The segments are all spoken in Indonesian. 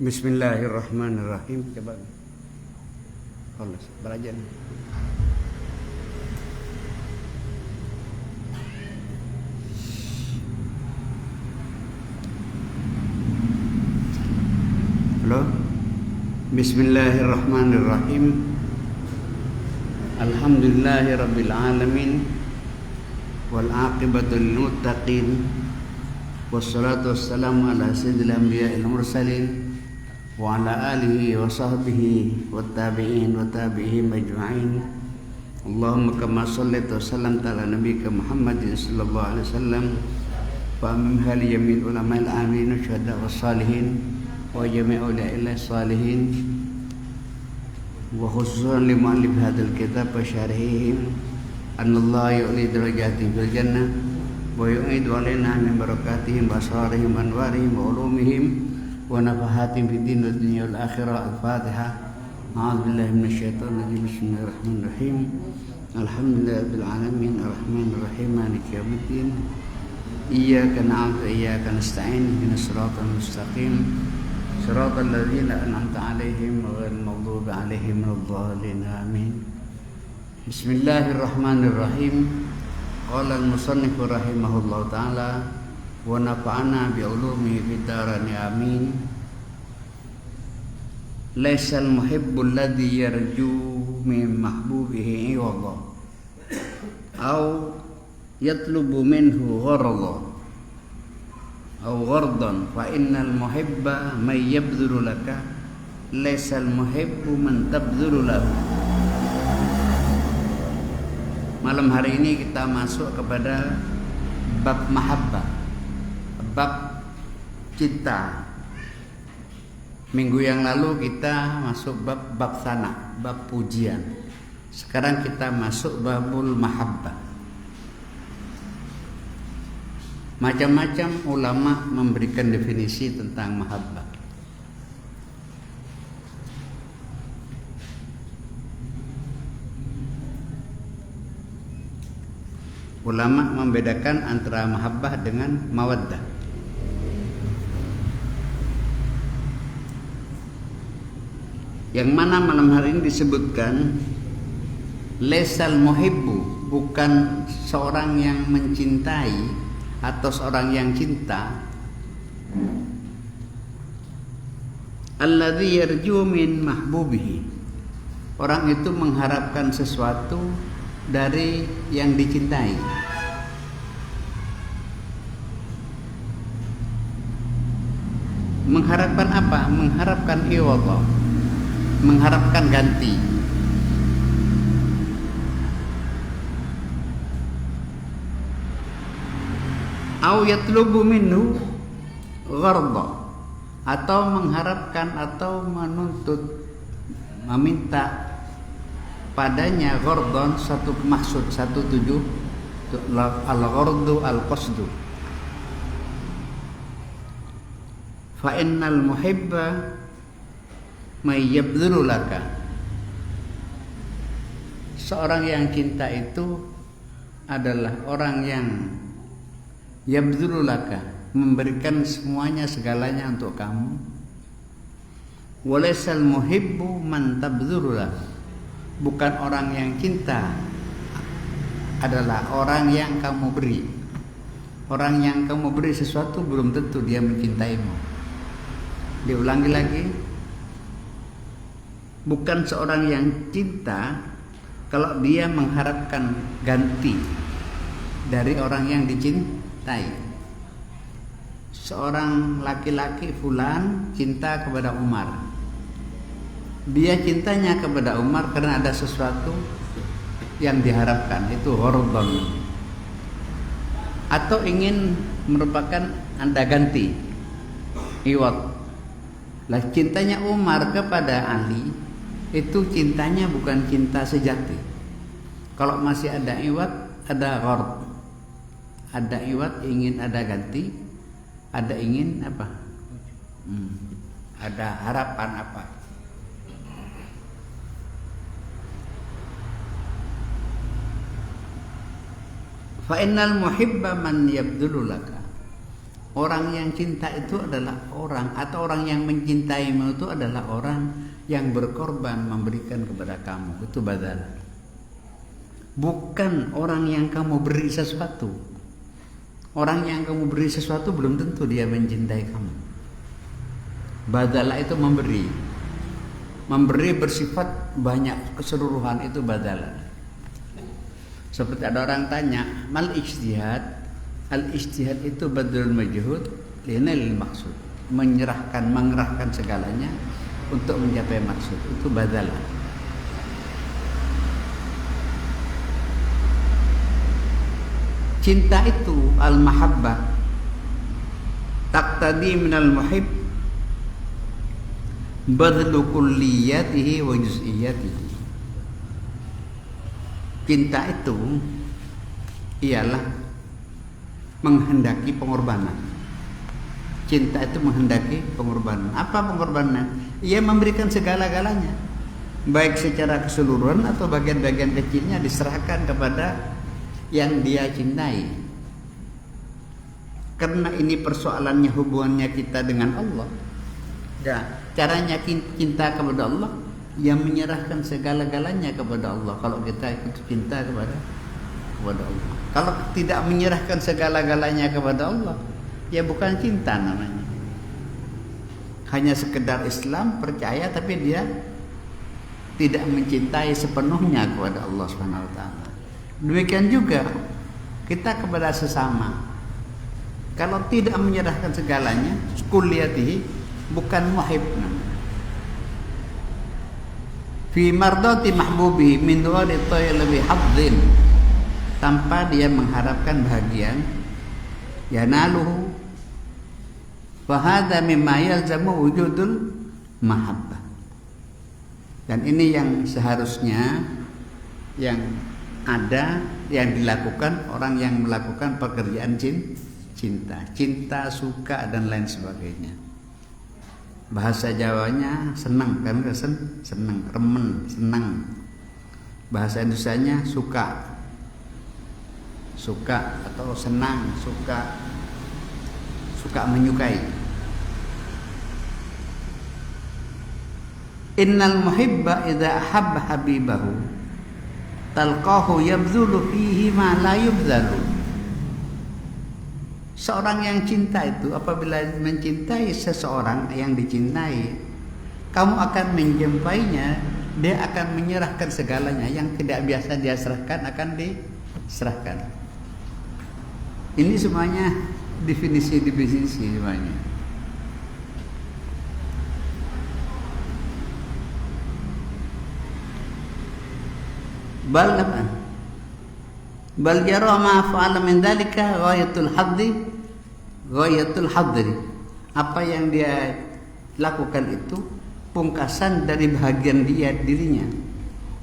Bismillahirrahmanirrahim. Coba. Allah, belajar. Halo. Bismillahirrahmanirrahim. Alhamdulillahirabbil alamin. Wal aqibatu lil muttaqin. Wassalatu wassalamu ala sayyidil anbiya'il mursalin wa ala alihi wa sahbihi wa tabi'in wa tabi'ihim ajma'in. Allahumma kama sallaita wa sallamta ala nabiyyika Muhammadin sallallahu alaihi wasallam wa amim hali yamin ulama'il amin wa syuhada wa salihin wa jami'u ula'illah salihin wa khususan li mu'allif hadal kitab wa syarihihim annallaha yu'li darajatihim fil jannah wa yu'idu alaina min barakatihim wa asrarihim anwarihim wa ulumihim wa nafahatim fid din wad dunya wal akhirah. Al-Fatihah. A'udzu billahi minasy syaithanir rajim. Bismillahirrahmanirrahim. Alhamdulillahil alamin arrahmanir rahim maliki yaumiddin. Iyyaka na'budu wa iyyaka nasta'in ihdinas siratal mustaqim siratal ladzina an'amta 'alaihim ghairil maghdubi 'alaihim waladdallin. Amin. Bismillahirrahmanirrahim. Qala al-musannif rahimahullahu ta'ala wa nafa'ana bi ulumihi fid darain amin. Laisal muhibbul ladzi yarju min mahbubihi iwadha aw yatlubu minhu gharada aw ghardan fa innal muhibba may yabdhulu laka laisal muhibbu man tabdhulu lahu. Malam hari ini kita masuk kepada bab mahabbah, bab cinta. Minggu yang lalu kita masuk bab sana, bab pujian. Sekarang kita masuk babul mahabbah. Macam-macam ulama memberikan definisi tentang mahabbah. Ulama membedakan antara mahabbah dengan mawaddah. Yang mana malam hari ini disebutkan laisal muhibbu, bukan seorang yang mencintai atau seorang yang cinta, alladzi yarju min mahbubihi, orang itu mengharapkan sesuatu dari yang dicintai. Mengharapkan apa? Mengharapkan iwadha, mengharapkan ganti. Au yatlubu minhu gharda, atau mengharapkan atau menuntut, meminta padanya ghardon, satu maksud, satu tujuh, al-ghardu al-qasdu. Fa innal muhibba may yabdhulu laka, seorang yang cinta itu adalah orang yang yabdhulu laka, memberikan semuanya, segalanya untuk kamu. Walaysal muhibbu man tabdhulu laka, bukan orang yang cinta adalah orang yang kamu beri. Orang yang kamu beri sesuatu belum tentu dia mencintaimu. Diulangi lagi, bukan seorang yang cinta kalau dia mengharapkan ganti dari orang yang dicintai. Seorang laki-laki fulan cinta kepada Umar. Dia cintanya kepada Umar karena ada sesuatu yang diharapkan, itu ghardon, atau ingin merupakan anda ganti, iwad. Lah cintanya Umar kepada Ali itu cintanya bukan cinta sejati. Kalau masih ada iwad, ada ghard, ada iwad ingin ada ganti, ada ingin apa? Ada harapan apa? Fa innal muhibba man yabdulu laka, Orang yang cinta itu adalah orang, atau orang yang mencintaimu itu adalah orang yang berkorban memberikan kepada kamu. Itu badal. Bukan orang yang kamu beri sesuatu. Orang yang kamu beri sesuatu belum tentu dia mencintai kamu. Badalah itu memberi. Memberi bersifat banyak, keseluruhan, itu badalah. Seperti ada orang tanya, mal ijtihad? Al-ijtihad itu badlul majhud linail maksud. Mengerahkan segalanya untuk mencapai maksud. Itu badalah. Cinta itu al-mahabbah taqtadi minal muhib badlu kulliyatihi wa juz'iyatihi. Cinta itu ialah menghendaki pengorbanan. Cinta itu menghendaki pengorbanan. Apa pengorbanan? Ia memberikan segala-galanya, baik secara keseluruhan atau bagian-bagian kecilnya diserahkan kepada yang dia cintai. Karena ini persoalannya hubungannya kita dengan Allah. Ya, caranya cinta kepada Allah, yang menyerahkan segala-galanya kepada Allah. Kalau kita ikut cinta kepada Allah. Kalau tidak menyerahkan segala-galanya kepada Allah, ya bukan cinta namanya. Hanya sekedar Islam, percaya, tapi dia tidak mencintai sepenuhnya kepada Allah Subhanahu wa taala. Demikian juga kita kepada sesama. Kalau tidak menyerahkan segalanya, kulliyatihi, bukan muhib namanya. Fi mardati mahbubihi min du'ali tayyibi hadzin, tanpa dia mengharapkan bahagian, yanaluhu wa hadza mimma yalzamu wujudul mahabbah. Dan ini yang seharusnya yang ada, yang dilakukan orang yang melakukan pekerjaan cinta, suka dan lain sebagainya. Bahasa Jawanya senang, kan? Senang, remen, senang. Bahasa Indonesianya suka atau senang, suka menyukai. Innal muhibba idza ahabba habibahu talqahu yabdhulu fihi ma la yubdhalu. Seorang yang cinta itu apabila mencintai seseorang yang dicintai, kamu akan menjumpainya, dia akan menyerahkan segalanya yang tidak biasa dia serahkan akan diserahkan. Ini semuanya definisi semuanya. Bal jara ma fa'ala min dzalika ghayatul hadri. Apa yang dia lakukan itu pungkasan dari bahagian dirinya.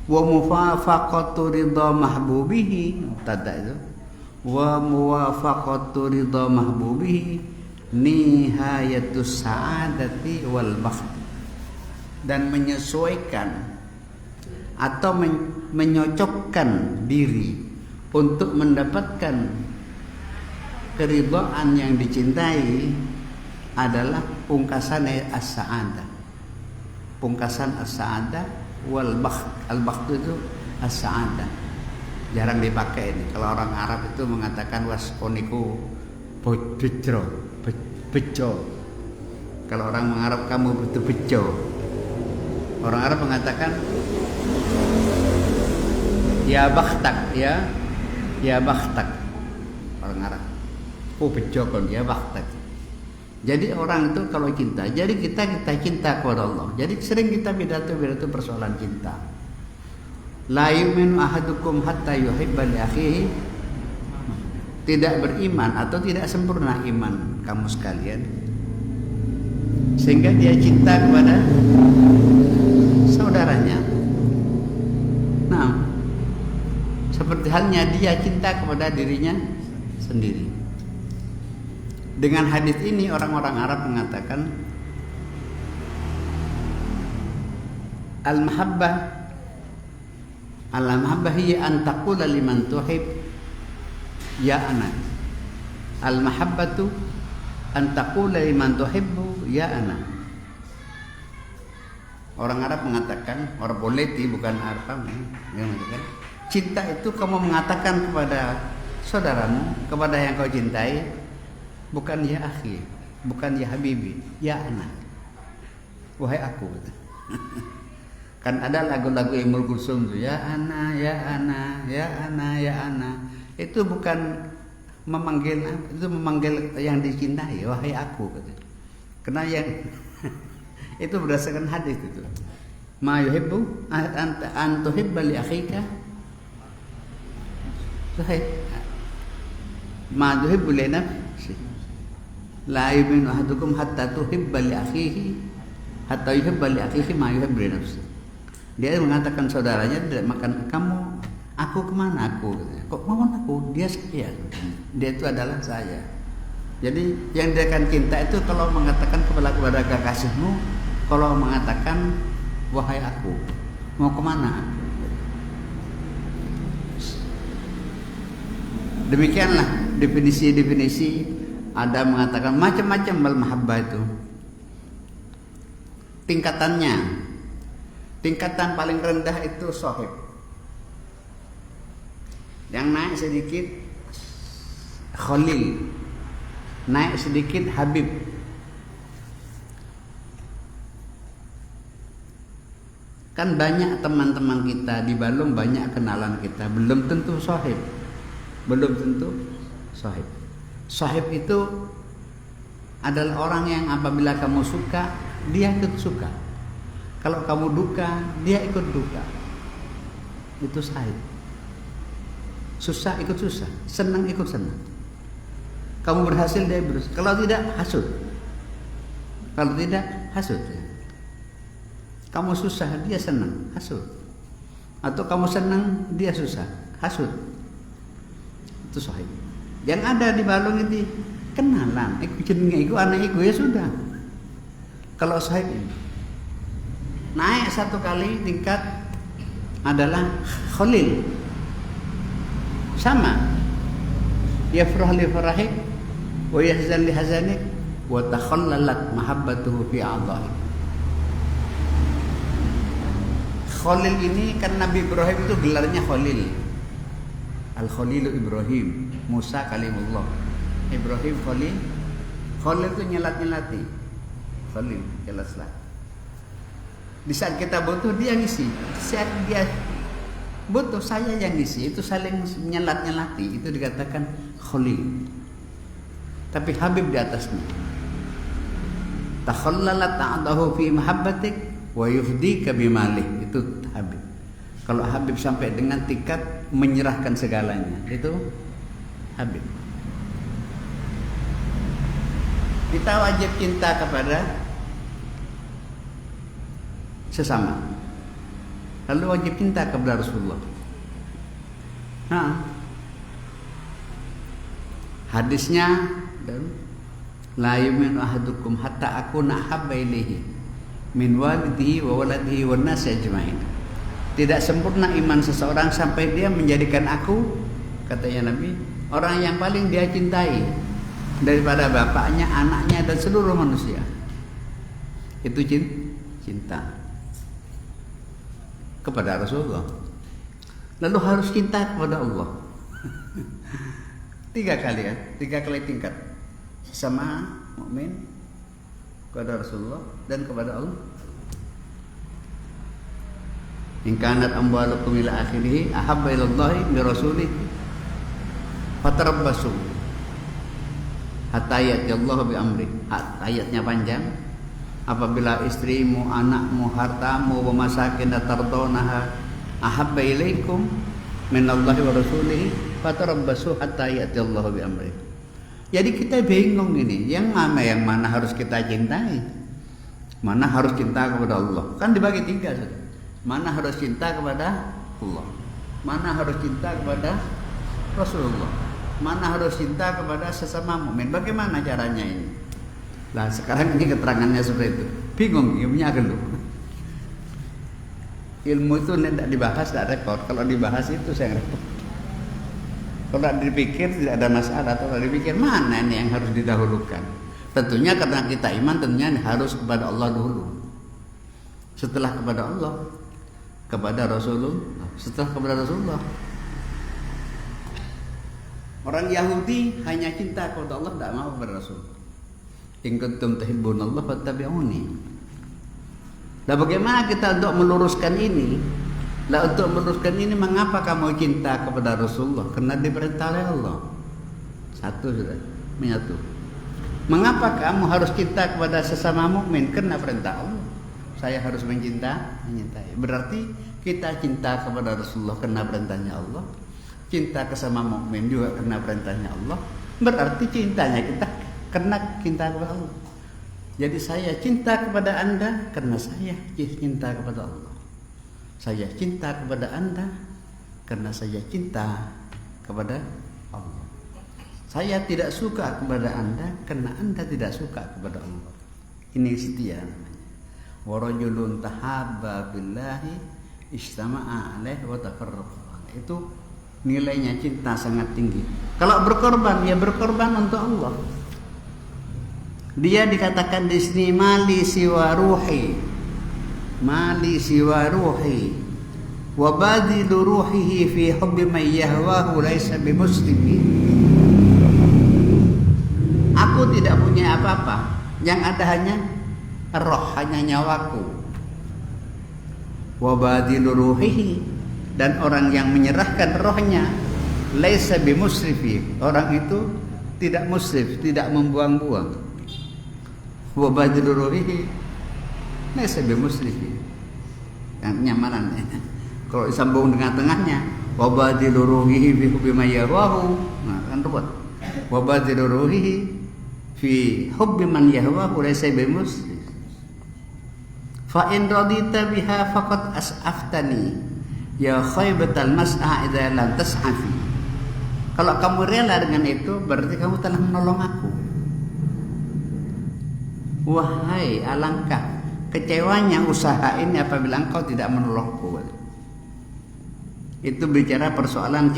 Wa mufafaqatu ridha mahbubihi, tada itu. Wa muwafaqatu ridha mahbubihi nihayatus sa'adati wal bakht. Dan menyesuaikan atau menyocokkan diri untuk mendapatkan keridhaan yang dicintai adalah pungkasan as-sa'adah. Pungkasan as-sa'adah wal bakht. Al-bakht itu as-sa'adah. Jarang dipakai ini. Kalau orang Arab itu mengatakan waskoniku bejo. Kalau orang Arab kamu butuh bejo. Orang Arab mengatakan ya bakhtak, ya bakhtak. Orang Arab bejo kon ya bakhtak. Jadi orang itu kalau cinta, jadi kita cinta kepada Allah. Jadi sering kita pidato persoalan cinta. La yu'minu ahadukum hatta yuhibba li akhihi. Tidak beriman atau tidak sempurna iman kamu sekalian sehingga dia cinta kepada saudaranya. Nah, seperti halnya dia cinta kepada dirinya sendiri. Dengan hadis ini orang-orang Arab mengatakan Al-mahabbah hiya an taqula liman tuhib ya anak. Al-mahabbatu Antaqula liman tuhibbu ya ana. Orang Arab mengatakan, orang Poleti bukan Arab, yang mengatakan cinta itu kamu mengatakan kepada saudaramu, kepada yang kau cintai, bukan ya akhi, bukan ya habibi, ya ana, wahai aku. Kan ada lagu-lagu Ummul Kulsum tuh, ya ana, ya ana, ya ana, ya ana. Itu bukan memanggil, itu memanggil yang dicintai, wahai aku. Karena yang itu berdasarkan hadis itu. Ma yuhibbu an tuhibba li akhika. Sahih. Ma yuhibbu li nafsi. La yu'minu ahadukum hatta tuhibba li akhihi hatta yuhibba li akhihi ma yuhibbu li nafsi. Dia mengatakan saudaranya tidak makan kamu, aku kemana aku? Kok mau aku? Dia saya. Dia itu adalah saya. Jadi yang dia akan cinta itu kalau mengatakan kepada kekasihmu, kalau mengatakan wahai aku, mau kemana? Demikianlah definisi-definisi. Ada mengatakan macam-macam al-mahabbah itu. Tingkatannya, tingkatan paling rendah itu sohib. Yang naik sedikit khalil, naik sedikit habib. Kan banyak teman-teman kita di Balong, banyak kenalan kita, belum tentu sahib. Belum tentu sahib. Sahib itu adalah orang yang apabila kamu suka, dia ikut suka. Kalau kamu duka, dia ikut duka. Itu sahib. Susah ikut susah, senang ikut senang. Kamu berhasil, dia berhasil. Kalau tidak, hasud. Kalau tidak, hasud. Kamu susah, dia senang, hasud. Atau kamu senang, dia susah, hasud. Itu sahib. Yang ada di Balong ini kenalan, iku jenenge iku anak iku ya sudah. Kalau sahib ini naik satu kali tingkat adalah khalil. Sama. Yafrah li farahik wa yahzan li hazanik wa takhallalat mahabbatuhu fi a'dha'i. Khalil ini kan Nabi Ibrahim itu gelarnya Khalil. Al-Khalilu Ibrahim, Musa kalimullah. Ibrahim Khalil. Khalil itu nyelat-nyelati. Khalil, jelaslah. Di saat kita butuh dia ngisi. Di saat dia butuh saya yang ngisi. Itu saling nyelat-nyelati. Itu dikatakan Khalil. Tapi Habib di atasnya. Takhallalat ta'adahu fi mahabbatik wa yufdika bimalih. Itu Habib. Kalau Habib sampai dengan tingkat menyerahkan segalanya, itu Habib. Kita wajib cinta kepada sesama. Lalu wajib cinta kepada Rasulullah. Hadisnya la yu'minu ahadukum hatta akuna habba ilaihi min walidihi wa waladihi wan nasi ajmain. Tidak sempurna iman seseorang sampai dia menjadikan aku, katanya Nabi, orang yang paling dia cintai daripada bapaknya, anaknya dan seluruh manusia. Itu cinta kepada Rasulullah. Lalu harus cinta kepada Allah. 3 kali ya, 3 kali tingkat. Sesama mukmin, kepada Rasulullah dan kepada Allah. In kanat amwalukum ila akhirih ahabba ila Allah bi rasulih fatarabbasu hatta ya'ti Allah bi amri. Ayatnya panjang. Apabila istrimu, anakmu, hartamu, wa masakin tardawnaha ahabba ilaikum min Allah wa rasulih fatarabbasu hatta ya'ti Allah bi amri. Jadi kita bingung ini, yang mana harus kita cintai, mana harus cinta kepada Allah. Kan dibagi 3. Mana harus cinta kepada Allah, mana harus cinta kepada Rasulullah, mana harus cinta kepada sesama mukmin. Bagaimana caranya ini? Lah sekarang ini keterangannya seperti itu. Bingung, ilmunya agak lu. Ilmu itu tidak dibahas, tidak repot. Kalau dibahas itu saya repot. Kalau dipikir tidak ada masalah. Kalau dipikir mana ini yang harus didahulukan, Tentunya karena kita iman, tentunya harus kepada Allah dulu. Setelah kepada Allah, kepada Rasulullah, setelah kepada Rasulullah. Orang Yahudi hanya cinta kepada Allah, tidak mau kepada Rasul. In kuntum tuhibbunallah fattabi'uni. Nah, bagaimana kita untuk meluruskan ini? Lah, untuk meluruskan ini, mengapa kamu cinta kepada Rasulullah? Karena diperintah oleh Allah. Satu sudah, menyatu. Mengapa kamu harus cinta kepada sesama mukmin? Karena perintah Allah. Saya harus mencintai. Berarti kita cinta kepada Rasulullah karena perintahnya Allah. Cinta ke sama mukmin juga karena perintahnya Allah. Berarti cintanya kita karena cinta kepada Allah. Jadi saya cinta kepada Anda karena saya cinta kepada Allah. Saya cinta kepada Anda karena saya cinta kepada Allah. Saya tidak suka kepada Anda karena Anda tidak suka kepada Allah. Ini setia namanya. Wa rajulun tahabba billahi istama'a alaihi wa tafarraqa. Itu nilainya cinta sangat tinggi. Kalau berkorban, ya berkorban untuk Allah. Dia dikatakan di sini mali siwa ruhi, mali siwa ruhi, wa badilu ruhihi fi hubbi man yahwahu laisa bimuslimin. Aku tidak punya apa-apa, yang ada hanya roh, hanya nyawaku. Wa badilu ruhihi, dan orang yang menyerahkan rohnya laisa bimusrifi, orang itu tidak musrif, tidak membuang-buang. Wa badilu ruhihi laisa bimusrifi, yang nyamanan ya. Kalau disambung dengan tengahnya wa badilu ruhihi fi hubbi man yahwahu, nah kan ruwet. Wa badilu ruhihi fi hubbi man yahwahu laysa bimusrif. Fa in radita biha faqad as'aftani ya khaybatal mas'a idza lam tas'afi. Kalau kamu rela dengan itu, berarti kamu telah menolong aku. Wahai, alangkah kecewanya usaha ini apabila engkau tidak menolongku. Itu bicara persoalan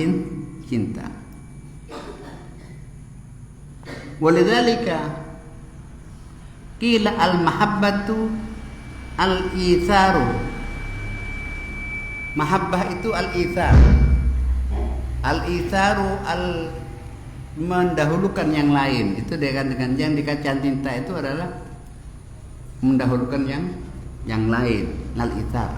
cinta. Walidzalika qila al-mahabbatu al-itharu. Mahabbah itu al-ithar. Al-itharu mendahulukan yang lain. Itu dengan yang dikatakan cinta itu adalah mendahulukan yang lain, al-ithar.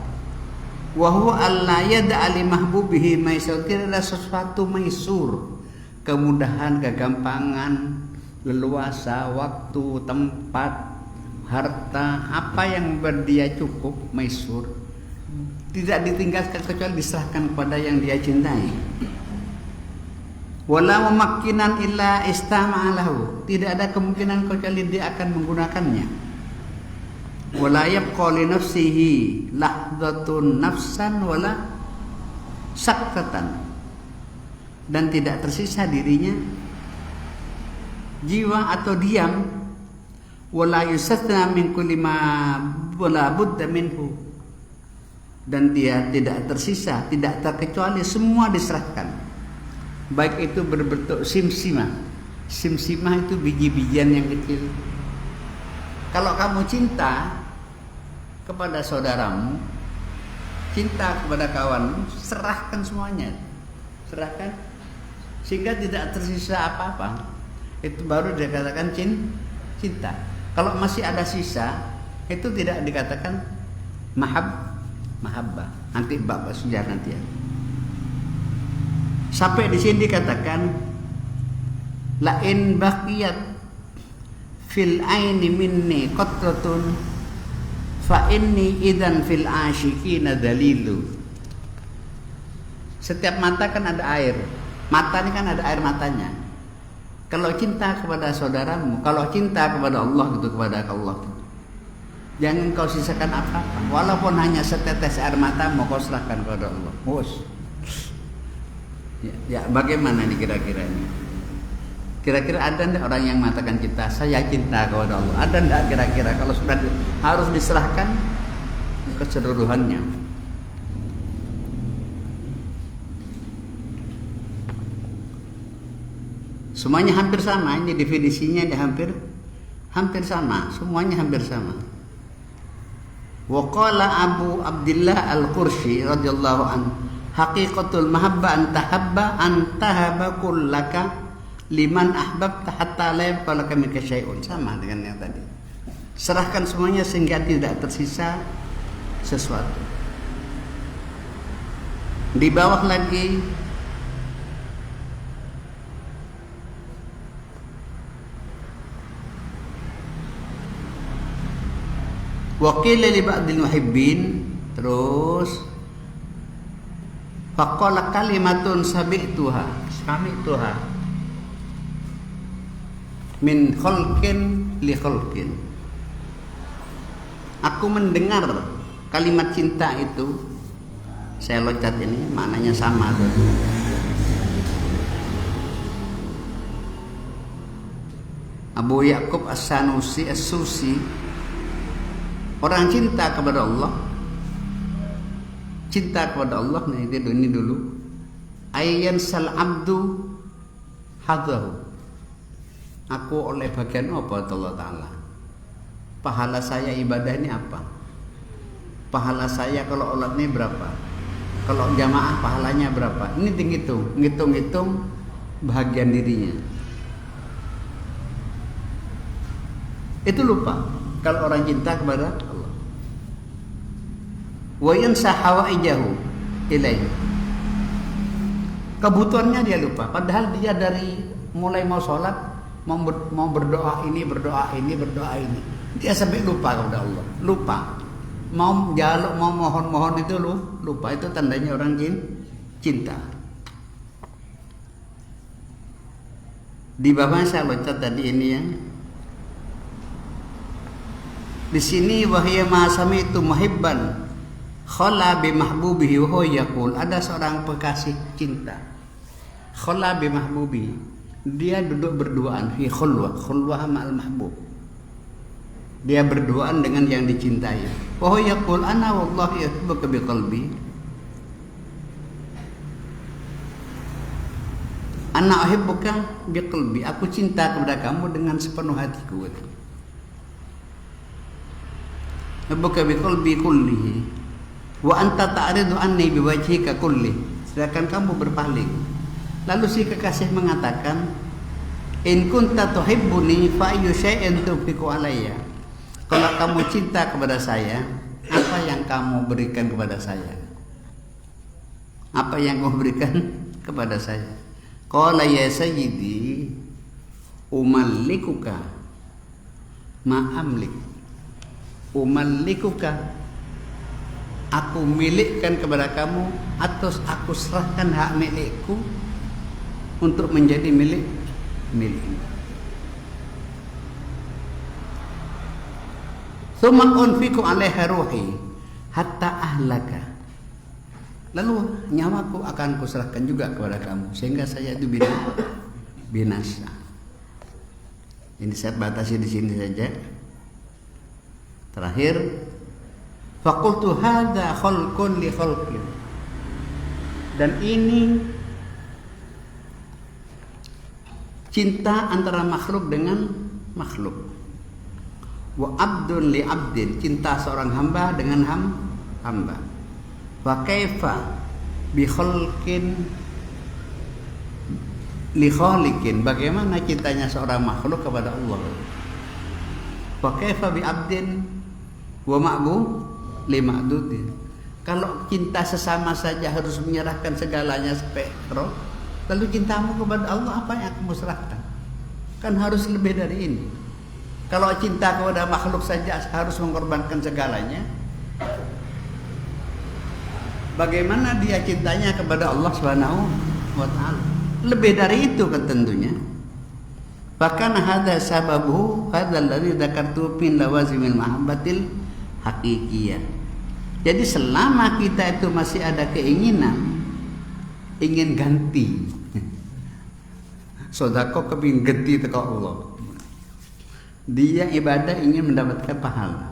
Wa huwa alla yad'a li mahbubihi maisur, adalah sesuatu maisur, kemudahan, kegampangan, leluasa, waktu, tempat, harta, apa yang berdia cukup, maisur, tidak ditinggalkan kecuali diserahkan kepada yang dia cintai. Wala mumakkinan illa istama'alahu, tidak ada kemungkinan kecuali dia akan menggunakannya. Wala yabqa li nafsihi lahdhatun nafsan wala saktatan, dan tidak tersisa dirinya jiwa atau diam. Wala yusatna min kulli ma wala budda minhu, dan dia tidak tersisa, tidak terkecuali, semua diserahkan. Baik itu berbentuk simsimah. Simsimah itu biji-bijian yang kecil. Kalau kamu cinta kepada saudaramu, cinta kepada kawanmu, serahkan semuanya. Serahkan sehingga tidak tersisa apa-apa. Itu baru dikatakan cinta. Kalau masih ada sisa, itu tidak dikatakan mahabbah. Nanti bab sejarah nanti ya. Sampai di sini dikatakan la in baqiyat fil aini minni qatratun fa inni idzan fil asyiqina dalilu. Setiap mata kan ada air. Mata ini kan ada air matanya. Kalau cinta kepada saudaramu, kalau cinta kepada Allah, gitu, kepada Allah, jangan kau sisakan apa-apa. Walaupun hanya setetes air matamu, kau serahkan kepada Allah. Ya, bagaimana nih kira-kira ini? Kira-kira ada enggak orang yang mengatakan saya cinta kepada Allah? Ada enggak kira-kira kalau sudah harus diserahkan keseluruhannya? Semuanya hampir sama, ini definisinya hampir hampir sama, semuanya hampir sama. Wa qala Abu Abdullah Al-Qursi radhiyallahu anhu, haqiqatul mahabbah an tahaba kullaka liman ahbabta hatta la yabqa laka minka syai'un. Sama dengan yang tadi. Serahkan semuanya sehingga tidak tersisa sesuatu. Di bawah lagi wa qila li ba'dil muhibbin, terus faqala kalimatun sami'tuha min khalqin li khalqin. Aku mendengar kalimat cinta itu, saya loncat ini maknanya sama tuh. Abu Ya'qub As-Sanusi As-Susi, orang cinta kepada Allah, nah ini dulu. Ayyan sal abdu hadahu. Aku oleh bagian apa Allah Ta'ala? Pahala saya ibadah ini apa? Pahala saya kalau olat ini berapa? Kalau jamaah pahalanya berapa? Ini ngitung bahagian dirinya. Itu lupa kalau orang cinta kepada Allah. Wa yansa hawaijahu ilaihi. Kebutuhannya dia lupa. Padahal dia dari mulai mau sholat, mau berdoa ini. Dia sampai lupa kepada Allah. Lupa. Mau jaluk, mau mohon itu lupa. Itu tandanya orang cinta. Di bawah saya loncat tadi ini ya. Di sini wahya ma sami'tu muhibban khala bi mahbubihi wa huwa yaqul, ada seorang pekasih cinta. Khala bi mahbubihi, dia duduk berduaan fi khulwah ma'al mahbub. Dia berduaan dengan yang dicintai. Wa huwa yaqul ana wallahi uhibbuka bi qalbi. Ana uhibbuka bi qalbi, aku cinta kepada kamu dengan sepenuh hatiku. Buka bi qalbi kullihi wa anta ta'ridu anni bi wajhika kulli, sedangkan kamu berpaling. Lalu si kekasih mengatakan, in kunta tuhibbuni fa ayyu syai'in tunfiqu alayya. Kalau kamu cinta kepada saya, apa yang kamu berikan kepada saya? Apa yang kamu berikan kepada saya? Qala ya sayyidi umallikuka ma amlik. Umallikuka, aku milikkan kepada kamu atau aku serahkan hak milikku untuk menjadi milikmu. Tsumma unfiqu 'alaiha ruhi hatta ahlaka. Lalu nyawaku akan kuserahkan juga kepada kamu sehingga saya itu binasa. Ini saya batasi di sini saja. Terakhir, faqultu hadza khalqun li khalqin. Dan ini cinta antara makhluk dengan makhluk. Wa abdun li abdin, cinta seorang hamba dengan hamba. Wa kaifa bi khalqin li khaliqin, bagaimana cintanya seorang makhluk kepada Allah. Wa kaifa bi abdin wa ma'bud li ma'dudin. Kalau cinta sesama saja harus menyerahkan segalanya spektrum, lalu cintamu kepada Allah apa yang kamu serahkan? Kan harus lebih dari ini. Kalau cinta kepada makhluk saja harus mengorbankan segalanya, bagaimana dia cintanya kepada Allah Subhanahu wa ta'ala? Lebih dari itu kan tentunya. Bahkan hadza sababu hadzal ladzi dzakartu min lawazimil mahabbatil haqiqiyah. Jadi selama kita itu masih ada keinginan ingin ganti sedekah kepingin ganti teko Allah, dia ibadah ingin mendapatkan pahala,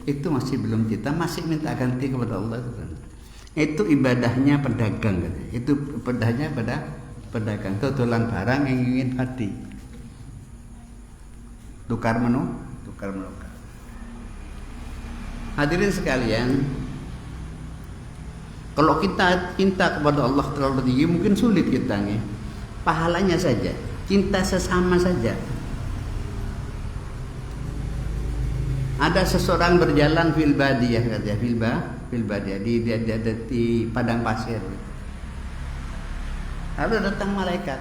itu masih belum cinta, masih minta ganti kepada Allah. Itu ibadahnya pedagang, itu ibadahnya pada pedagang, totolan barang yang ingin hati. tukar menukar. Hadirin sekalian, kalau kita cinta kepada Allah terlalu tinggi, mungkin sulit kita nih. Pahalanya saja, cinta sesama saja. Ada seseorang berjalan fil badiyah, katanya fil badiyah di padang pasir. Lalu datang malaikat.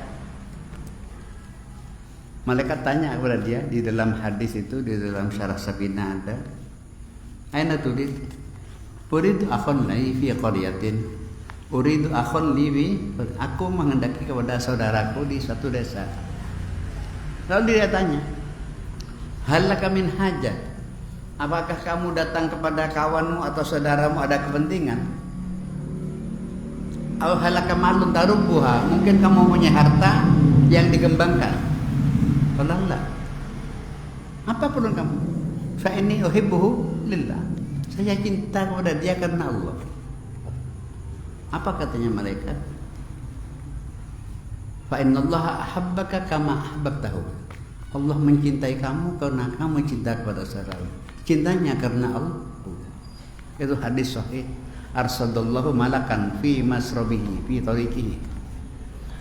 Malaikat tanya kepada dia, di dalam hadis itu, di dalam syarah Sabina ada, aina turid? Uridu akhon li fi qaryatin. Uridu akhon li fi, aku menghendaki kepada saudaraku di suatu desa. Lalu dia tanya, halaka min hajat? Apakah kamu datang kepada kawanmu atau saudaramu ada kepentingan? Aw halaka malun tarubuha, mungkin kamu punya harta yang digembangkan. Kalau enggak, apa perlu kamu? Fa inni uhibbuhu lillah. Saya cinta kepada dia karena Allah. Apa katanya malaikat? Fa innallaha ahabbaka kama ahbabtahu. Allah mencintai kamu karena kamu cinta kepada saudara. Cintanya karena Allah. Itu hadis sahih. Arsadallahu malakan fi masrabihi fi tariqihi.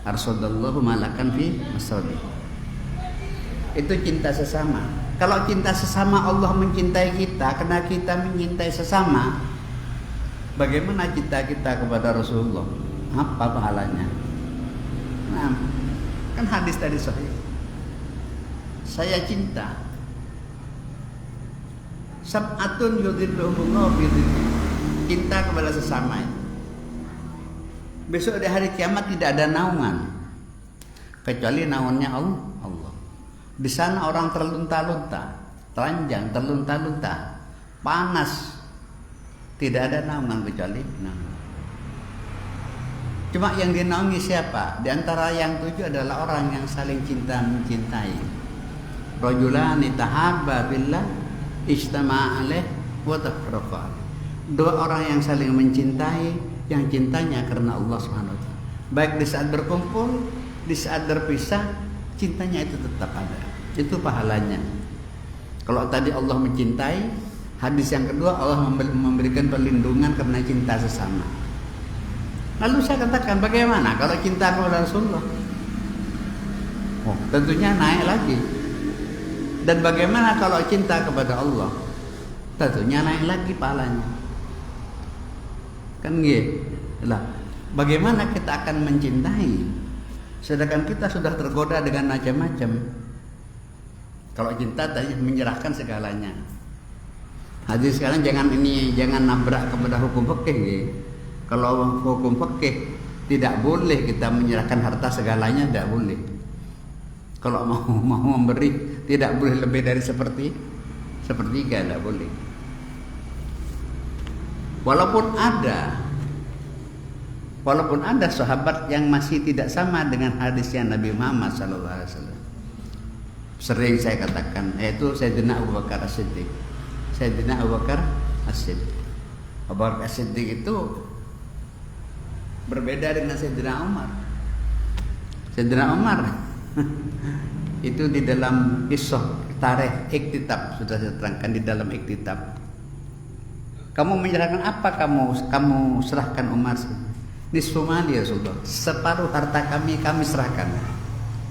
Arsadallahu malakan fi masrabihi. Itu cinta sesama. Kalau cinta sesama Allah mencintai kita karena kita mencintai sesama, bagaimana cinta kita kepada Rasulullah? Apa pahalanya? Nah, kan hadis tadi sahih. Saya cinta. Sab'atun yudhilluhumullahu fi dhillihi. Cinta kepada sesama. Besok di hari kiamat tidak ada naungan kecuali naungannya Allah. Di sana orang terlunta-lunta, telanjang, terlunta-lunta, panas, tidak ada naungan kecuali naungan. Cuma yang dinaungi siapa? Di antara yang 7 adalah orang yang saling cinta mencintai. Rajulani tahabba billah ijtama'a alaih wa tafarraqa. 2 orang yang saling mencintai, yang cintanya karena Allah Subhanahu wa taala. Baik di saat berkumpul, di saat berpisah, cintanya itu tetap ada. Itu pahalanya. Kalau tadi Allah mencintai, hadis yang kedua Allah memberikan perlindungan karena cinta sesama. Lalu saya katakan, bagaimana kalau cinta kepada Rasulullah? Oh, tentunya naik lagi. Dan bagaimana kalau cinta kepada Allah? Tentunya naik lagi pahalanya. Kan gitu. Lah, bagaimana kita akan mencintai sedangkan kita sudah tergoda dengan macam-macam? Kalau cinta tadi menyerahkan segalanya. Hadis sekarang jangan nabrak kepada hukum fikih. Kalau hukum fikih tidak boleh kita menyerahkan harta segalanya, tidak boleh. Kalau mau memberi tidak boleh lebih dari sepertiga, tidak boleh. Walaupun ada sahabat yang masih tidak sama dengan hadisnya Nabi Muhammad SAW. Sering saya katakan, yaitu Sayyidina Abu Bakar As-Siddiq. Sayyidina Abu Bakar As-Siddiq. Abu Bakar As-Siddiq itu berbeda dengan Sayyidina Umar. Sayyidina Umar itu di dalam kisah tarikh iktitab, sudah saya terangkan di dalam iktitab. Kamu menyerahkan apa? Kamu serahkan Umar? Nisfu mali ya Rasulullah. Separuh harta kami serahkan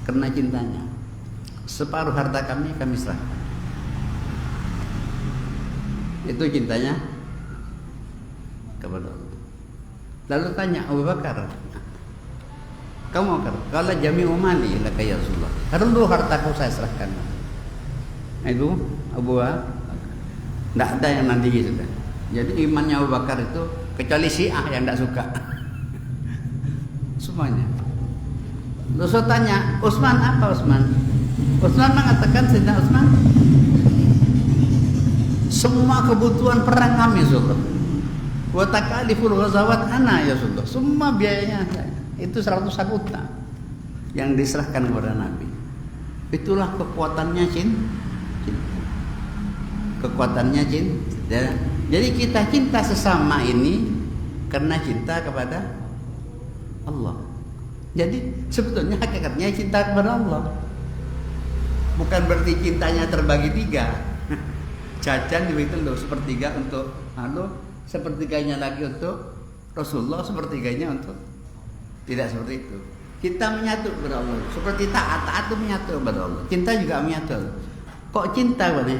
karena cintanya. Separuh harta kami serahkan. Itu cintanya kepada Allah. Lalu tanya Abu Bakar, kamu Bakar, kalau jami'u mali laka ya Rasulullah, seluruh hartaku saya serahkan. Itu Abu Bakar, tidak ada yang nanti gitu kan. Jadi imannya Abu Bakar itu kecuali Syiah yang tidak suka. Semuanya. Terus saya tanya, Utsman apa Utsman? Utsman mengatakan, Sayyidina Utsman, semua kebutuhan perang kami Rasulullah. Wa takaliful ghazawat ana ya Rasulullah. Semua biayanya itu 100 anggota yang diserahkan kepada Nabi. Itulah kekuatannya cinta. Kekuatannya cinta. Jadi kita cinta sesama ini karena cinta kepada Allah. Jadi sebetulnya hakikatnya cinta kepada Allah. Bukan berarti cintanya terbagi tiga. Jajan itu loh, sepertiga untuk sepertiganya lagi untuk Rasulullah, sepertiganya untuk tidak seperti itu. Kita menyatu kepada Allah, seperti taat itu menyatu kepada Allah. Cinta juga menyatu. Kok cinta kepada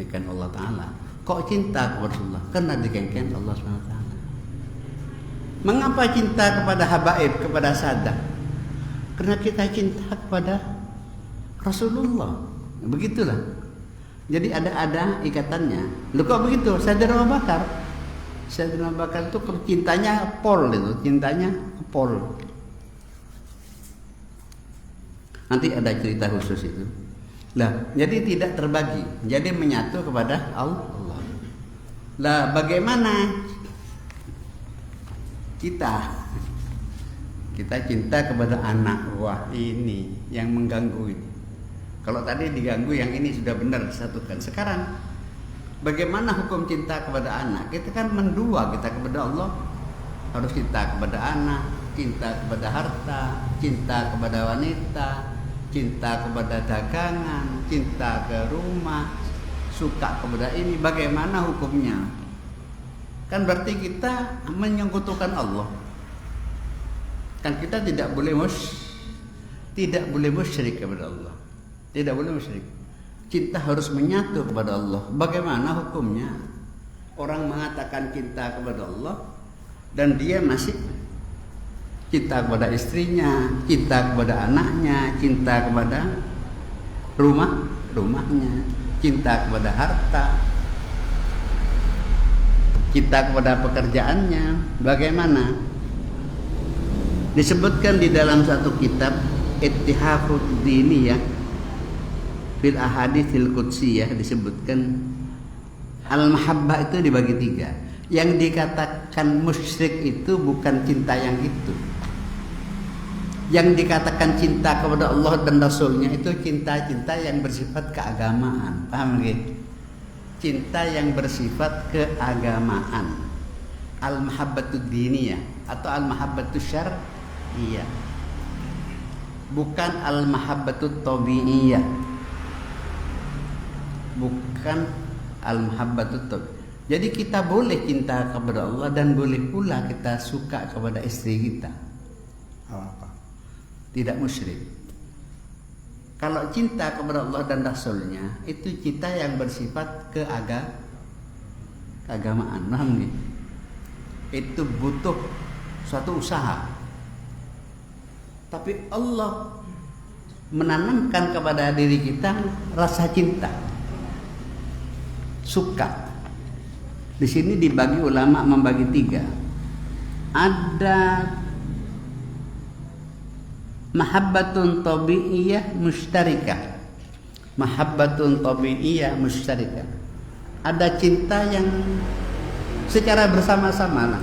ikan Allah Ta'ala? Kok cinta kepada Rasulullah? Karena dikengken Allah SWT. Mengapa cinta kepada habaib, kepada sahadat? Karena kita cinta kepada Rasulullah. Begitulah. Jadi ada ikatannya. Loh kok begitu? Sayyidina Abu Bakar itu cintanya pol itu, cintanya pol. Nanti ada cerita khusus itu. Lah, jadi tidak terbagi, jadi menyatu kepada Allah. Lah, bagaimana kita cinta kepada anak? Wah, ini yang mengganggu ini. Kalau tadi diganggu, yang ini sudah benar disatukan. Sekarang bagaimana hukum cinta kepada anak? Kita kan mendua, kita kepada Allah harus cinta kepada anak, cinta kepada harta, cinta kepada wanita, cinta kepada dagangan, cinta ke rumah, suka kepada ini. Bagaimana hukumnya? Kan berarti kita menyekutukan Allah. Kan kita tidak boleh musyrik kepada Allah. Tidak boleh musyrik. Cinta harus menyatu kepada Allah. Bagaimana hukumnya? Orang mengatakan cinta kepada Allah dan dia masih cinta kepada istrinya, cinta kepada anaknya, cinta kepada rumahnya, cinta kepada harta, cinta kepada pekerjaannya. Bagaimana? Disebutkan di dalam satu kitab Ittihafud Diniyah fil ahaditsil qudsiyah, disebutkan al-mahabbah itu dibagi tiga. Yang dikatakan musyrik itu bukan cinta yang itu. Yang dikatakan cinta kepada Allah dan Rasulnya itu cinta-cinta yang bersifat keagamaan. Paham nggih? Cinta yang bersifat keagamaan. Al-mahabbatud diniyah atau al-mahabbatus syar'iyyah. Bukan al-mahabbatut tabi'iyah. Bukan al-mahabbatut tabi'iyah. Jadi kita boleh cinta kepada Allah dan boleh pula kita suka kepada istri kita. Apa? Tidak musyrik. Kalau cinta kepada Allah dan Rasulnya itu cinta yang bersifat keagamaan. Paham nggih? Itu butuh suatu usaha. Tapi Allah menanamkan kepada diri kita rasa cinta, suka. Di sini dibagi ulama membagi tiga. Ada mahabbatun tabi'iyah musytarikah. Mahabbatun tabi'iyah musytarikah. Ada cinta yang secara bersama-sama lah.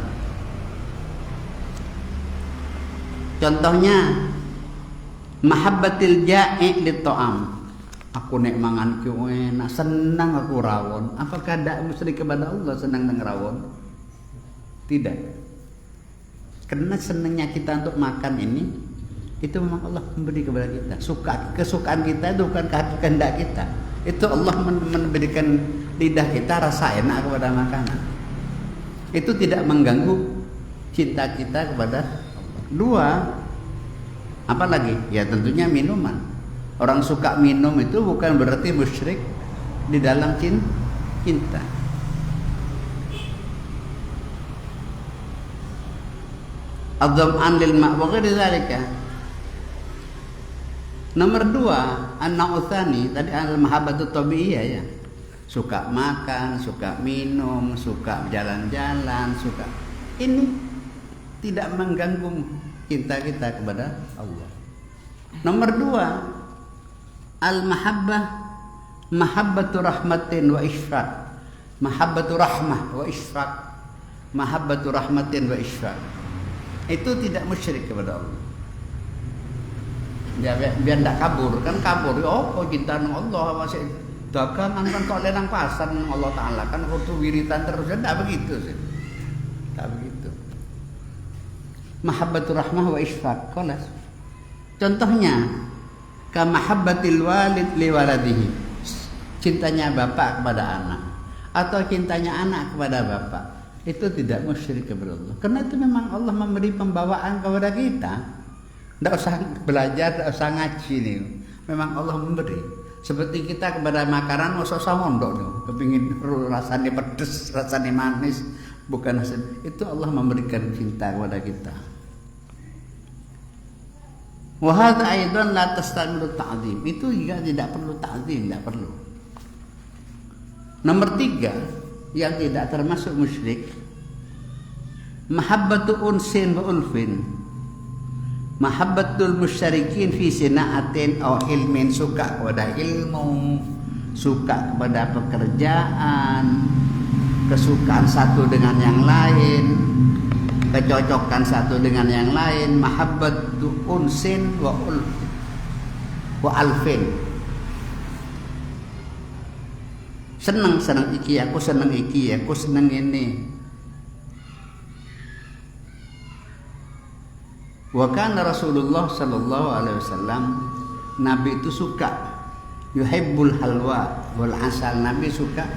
Contohnya mahabbatil ja'i lit ta'am. Aku nek mangan ki enak, senang aku rawon. Apakah tidak musyrik kepada Allah senang dengan rawon? Tidak. Karena senangnya kita untuk makan ini, itu memang Allah memberi kepada kita. Kesukaan kita itu bukan kehendak kita. Itu Allah memberikan lidah kita rasa enak kepada makanan. Itu tidak mengganggu cinta kita kepada Allah. Dua, apa lagi? Ya tentunya minuman. Orang suka minum itu bukan berarti musyrik di dalam cinta. Adzam'an lil ma'bughi dzalika. Nomor dua, an-nautsani tadi al-mahabbatut tabi'iyah ya. Suka makan, suka minum, suka jalan-jalan, suka. Ini tidak mengganggu cinta kita kepada Allah. Nomor dua, al-mahabbah mahabbatu rahmatin wa isyraq. Mahabbatu rahmah wa isyraq. Mahabbatu rahmatin wa isyraq. Itu tidak musyrik kepada Allah. Ya, biar tidak kabur, kan kabur. Oh, cinta nang Allah masih dagangan kan kok lenang pasar nang Allah Taala kan kudu wiritan terus. Tidak begitu sih. Tidak begitu. Mahabbatu rahmah wa isyraq. Contohnya Kamahabbatil walid liwaladihi, cintanya bapak kepada anak atau cintanya anak kepada bapak, itu tidak musyrik kepada Allah. Karena itu memang Allah memberi pembawaan kepada kita. Tidak usah belajar, tidak usah ngaji nih. Memang Allah memberi. Seperti kita kepada makanan, usah mondok nih. Kepingin rasanya pedes, rasanya manis, bukan hasil. Itu Allah memberikan cinta kepada kita. Wa hadza aidan la tastamilu ta'zim. Itu juga tidak perlu ta'zim, tidak perlu. Nomor 3 yang tidak termasuk musyrik, mahabbatu unsin wa ulfin. Mahabbatul musyarikin fi sina'atin aw ilmin, suka kepada ilmu, suka kepada pekerjaan, kesukaan satu dengan yang lain, kecocokan satu dengan yang lain. Mahabbatu unsin wa alfin. Senang iki, aku senang iki, aku senang ini. Wa kana Rasulullah sallallahu alaihi wasallam, Nabi itu suka yuhibbul halwa wal asal. Nabi suka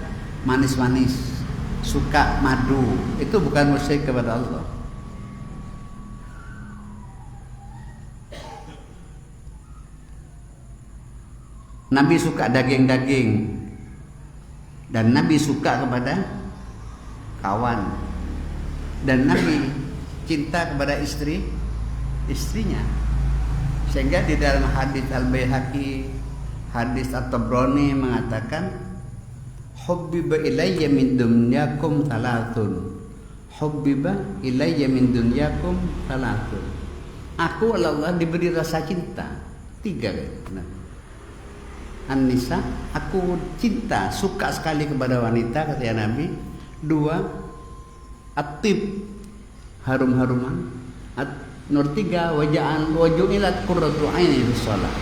manis-manis, suka madu. Itu bukan musyrik kepada Allah. Nabi suka daging-daging, dan Nabi suka kepada kawan, dan Nabi cinta kepada istrinya. Sehingga di dalam hadis Al-Baihaqi, hadis At-Tabrani mengatakan, hubbiba ilayya min dunyakum thalathun. Hubbiba ilayya min dunyakum thalathun. Aku Allah diberi rasa cinta 3. Nah. An-Nisa, aku cinta, suka sekali kepada wanita, kata Nabi. 2, at-tib, harum-haruman. Nomor 3, waju'ilat qurratu aini fi shalah.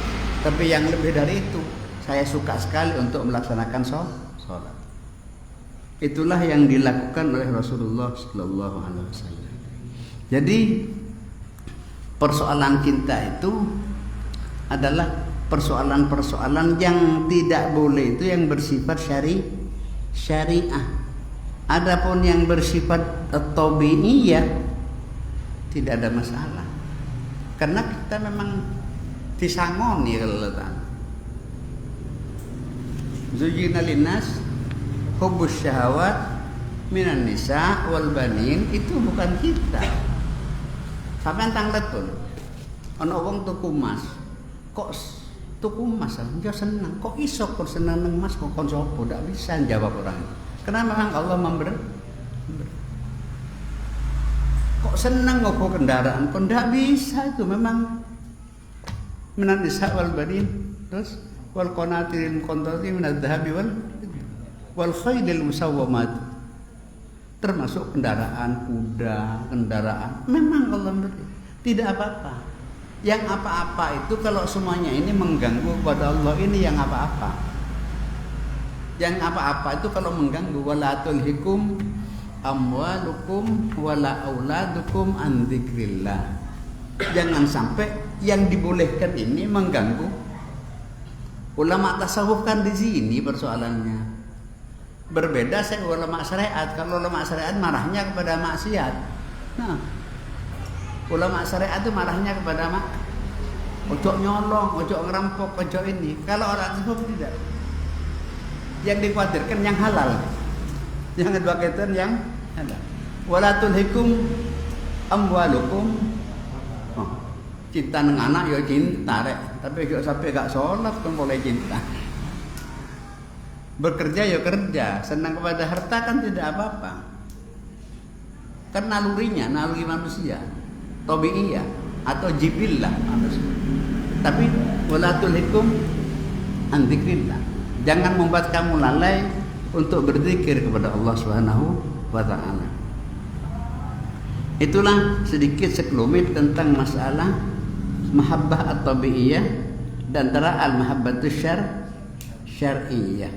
Tapi yang lebih dari itu, saya suka sekali untuk melaksanakan sholat. Itulah yang dilakukan oleh Rasulullah sallallahu alaihi wasallam. Jadi persoalan cinta itu adalah persoalan-persoalan yang tidak boleh, itu yang bersifat syariah. Adapun yang bersifat tabi'iyah tidak ada masalah, karena kita memang disangoni kalau letak. Zujina linnas hubbus syahawat minan nisa wal banin, itu bukan kita. Sampeyan tanglet pun ana wong tuku emas, kok tuku emas aja senang, kok iso kok senang nang emas, kok kon sapa? Ndak bisa jawab orang. Karena memang Allah memberi. Kok senang ngoko kendaraan, kok ndak bisa, itu memang minan nisa wal banin, terus wal qanatiril muqantarati minadh dhahabi wal khaylil musawwamat, termasuk kendaraan kuda, kendaraan. Memang Allah memberi, tidak apa-apa. Yang apa-apa itu kalau semuanya ini mengganggu kepada Allah, ini yang apa-apa. Yang apa-apa itu kalau mengganggu, wala tulhikum amwalukum wala auladukum an dzikrillah. Jangan sampai yang dibolehkan ini mengganggu. Ulama tasawuf kan di sini persoalannya. Berbeda saya ulama syariat. Kalau ulama syariat marahnya kepada maksiat. Nah, ulama syariat itu marahnya kepada ojo nyolong, ojo ngerampok, ojo ini. Kalau orang tasawuf tidak. Yang dikhawatirkan yang halal. Yang berkaitan yang halal. Wala tulhikum amwalukum. Cinta nang anak ya cinta rek, tapi kalau sampai gak sholat pun boleh cinta. Bekerja ya kerja, senang kepada harta kan tidak apa-apa. Kan nalurinya, naluri manusia, tabi'iyah atau jibillah manusia. Tapi wala tulhikum an dzikrillah. Jangan membuat kamu lalai untuk berzikir kepada Allah Subhanahu wa taala. Itulah sedikit sekelumit tentang masalah mahabbah at-tabi'iyah dan antara al-mahabbatus syar'iyyah.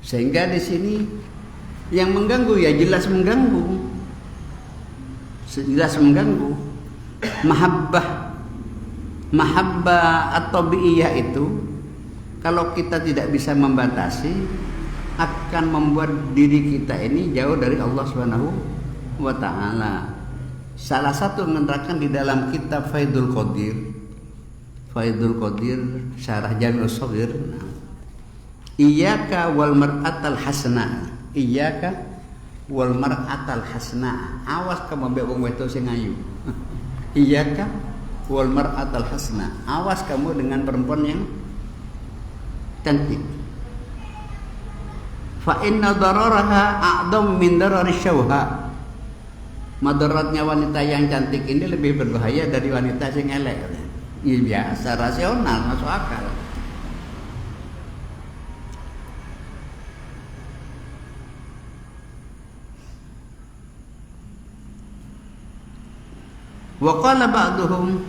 Sehingga di sini yang mengganggu ya jelas mengganggu. Jelas mengganggu. Mahabbah Mahabbah at-tabi'iyah itu kalau kita tidak bisa membatasi akan membuat diri kita ini jauh dari Allah Subhanahu wa taala. Salah satu menerangkan di dalam kitab Faidul Qadir syarah Jami'us Shaghir. Iyyaka wal mar'atal hasana. Iyyaka wal mar'atal hasana. Awas kamu mbek wong wedok sing ayu. Iyyaka wal mar'atal hasana. Awas kamu dengan perempuan yang cantik. Fa inna dararaha a'dam min darari syawha. Madaratnya wanita yang cantik ini lebih berbahaya dari wanita yang elek. Iya biasa, rasional, masuk akal. Wa qala ba'duhum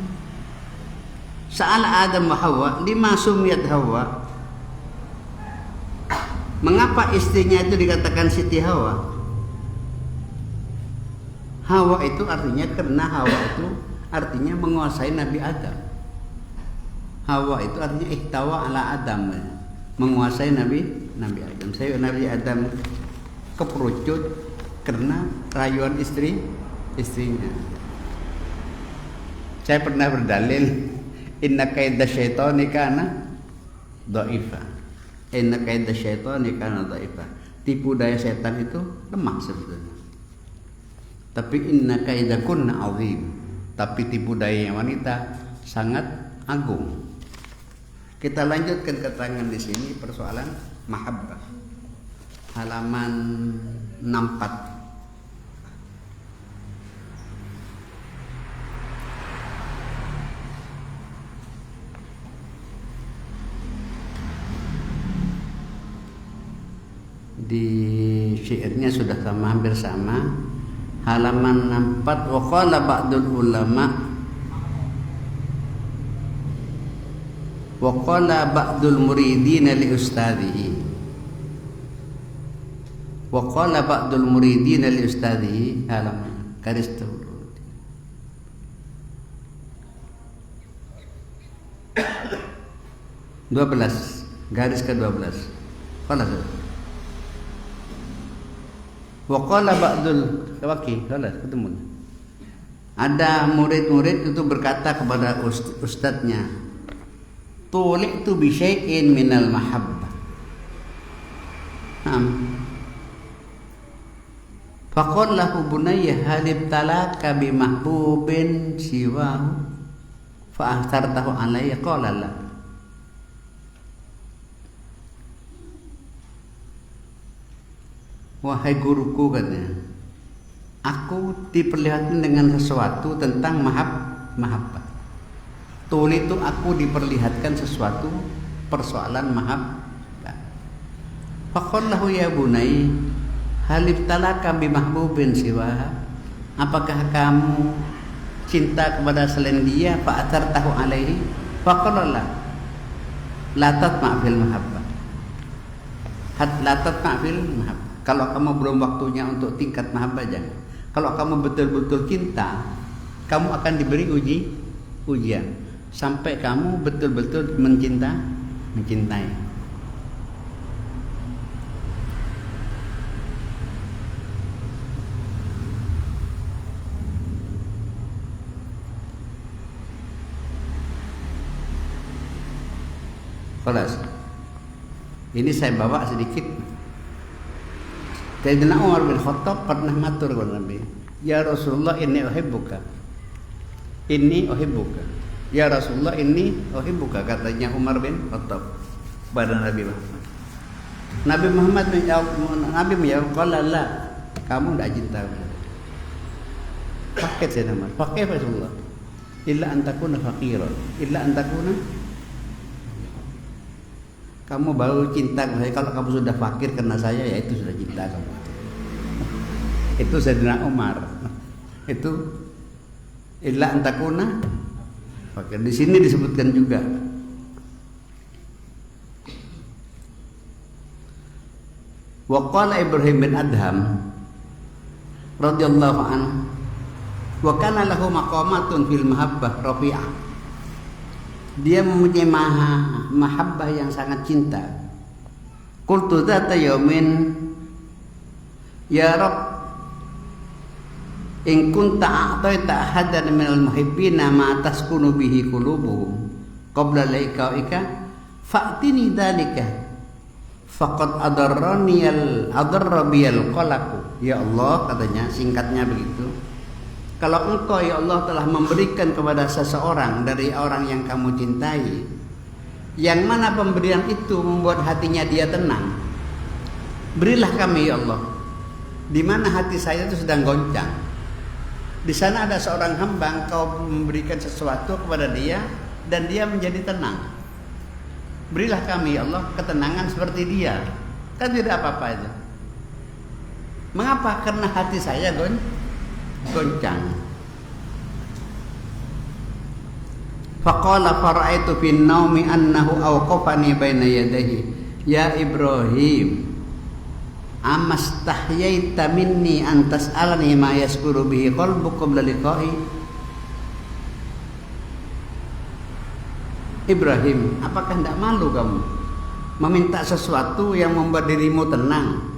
sa'ala Adam wa Hawa lima sumiyat Hawa. Mengapa istrinya itu dikatakan Siti Hawa? Hawa itu artinya karena Hawa itu artinya menguasai Nabi Adam. Hawa itu artinya ihtawa ala Adam, menguasai Nabi Adam. Saya Nabi Adam keperucut karena rayuan istrinya. Saya pernah berdalil inna kaida syaitani kana dhaifa. Inna kaida syaitani kana dhaifa. Tipu daya setan itu lemah sebetulnya. Tapi inna kaidakunna azim. Tapi tipu daya wanita sangat agung. Kita lanjutkan keterangan di sini persoalan mahabbah. Halaman 64. Di syairnya sudah sama, hampir sama. Halaman 64. Wa qala ba'dul ulama wa qala ba'dul muridin li ustadhihi wa qala ba'dul muridin li ustadhihi. Halaman garis 12 garis ke-12. Qala wa qala ba'dul waqi, ketemu. Ada murid-murid itu berkata kepada ustadznya, tuliqtu bi syai'in minal mahabbah. Faqala lahu bunayya hal ibtalaka bi mahbubin siwahu fa ahtartahu alayya qala la. Wahai guruku, katanya, aku diperlihatkan dengan sesuatu tentang mahabbah. Tuli itu aku diperlihatkan sesuatu persoalan mahabbah. Faqallahu ya bunai hal ibtalaka bi mahbubin siwaha. Apakah kamu cinta kepada selain dia? Fa atartahu alaihi. Faqala la tatma' fil mahabbah. La tatma' fil mahabbah. Kalau kamu belum waktunya untuk tingkat mahabbah, jangan. Kalau kamu betul-betul cinta, kamu akan diberi ujian sampai kamu betul-betul mencintai. Kelas. Ini saya bawa sedikit. Sayyidina Umar bin Khattab pernah matur kepada Nabi, ya Rasulullah inni uhibbuka. Inni uhibbuka. Ya Rasulullah inni uhibbuka, katanya Umar bin Khattab kepada Nabi Muhammad. Nabi menjawab, qala la, kamu tidak cinta. Paket Sayyidina Umar. Pakai Rasulullah. Illa antakuna faqiran. Illa antakuna, kamu baru cinta kepada saya kalau kamu sudah fakir karena saya, ya itu sudah cinta kamu. Itu Sayyidina Umar. Itu illa antakuna fakir. Di sini disebutkan juga. Wa qala Ibrahim bin Adham radhiyallahu anhu wa kana lahu maqamatun fil mahabbah rafi'ah. Dia mempunyai mahabbah yang sangat cinta. Qultu dzata yaumin ya Rabb, in kunta a'taita ahadan minal muhibbina ma taskunu bihi qulubuhum qabla liqa'ika fa'tini dzalika faqad adarra biyal qalaq. Ya Allah, katanya, singkatnya begitu, kalau engkau ya Allah telah memberikan kepada seseorang dari orang yang kamu cintai, yang mana pemberian itu membuat hatinya dia tenang, berilah kami ya Allah, di mana hati saya itu sedang goncang. Di sana ada seorang hamba, engkau memberikan sesuatu kepada dia dan dia menjadi tenang. Berilah kami ya Allah ketenangan seperti dia. Kan tidak apa-apa itu. Mengapa? Karena hati saya goncang. Faqala fara'aitu fin naumi annahu awqafani baina yadayhi ya Ibrahim amastahyaita minni an tas'alani ma yaskuru bihi qalbuka qabla liqa'i. Ibrahim, apakah tidak malu kamu meminta sesuatu yang membuat dirimu tenang?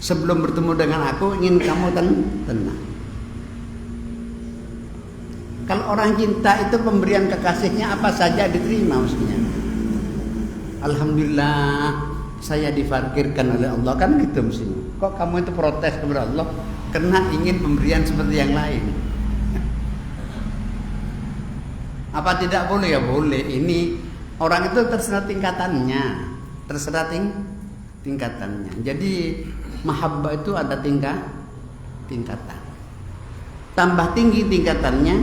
Sebelum bertemu dengan aku ingin kamu tenang. Kalau orang cinta itu pemberian kekasihnya apa saja diterima maksudnya. Alhamdulillah saya difarkirkan oleh Allah, kan gitu mestinya. Kok kamu itu protes kepada Allah karena ingin pemberian seperti yang lain? Apa tidak boleh? Ya boleh. Ini orang itu terserah tingkatannya, tingkatannya. Jadi mahabbah itu ada tingkatan. Tambah tinggi tingkatannya,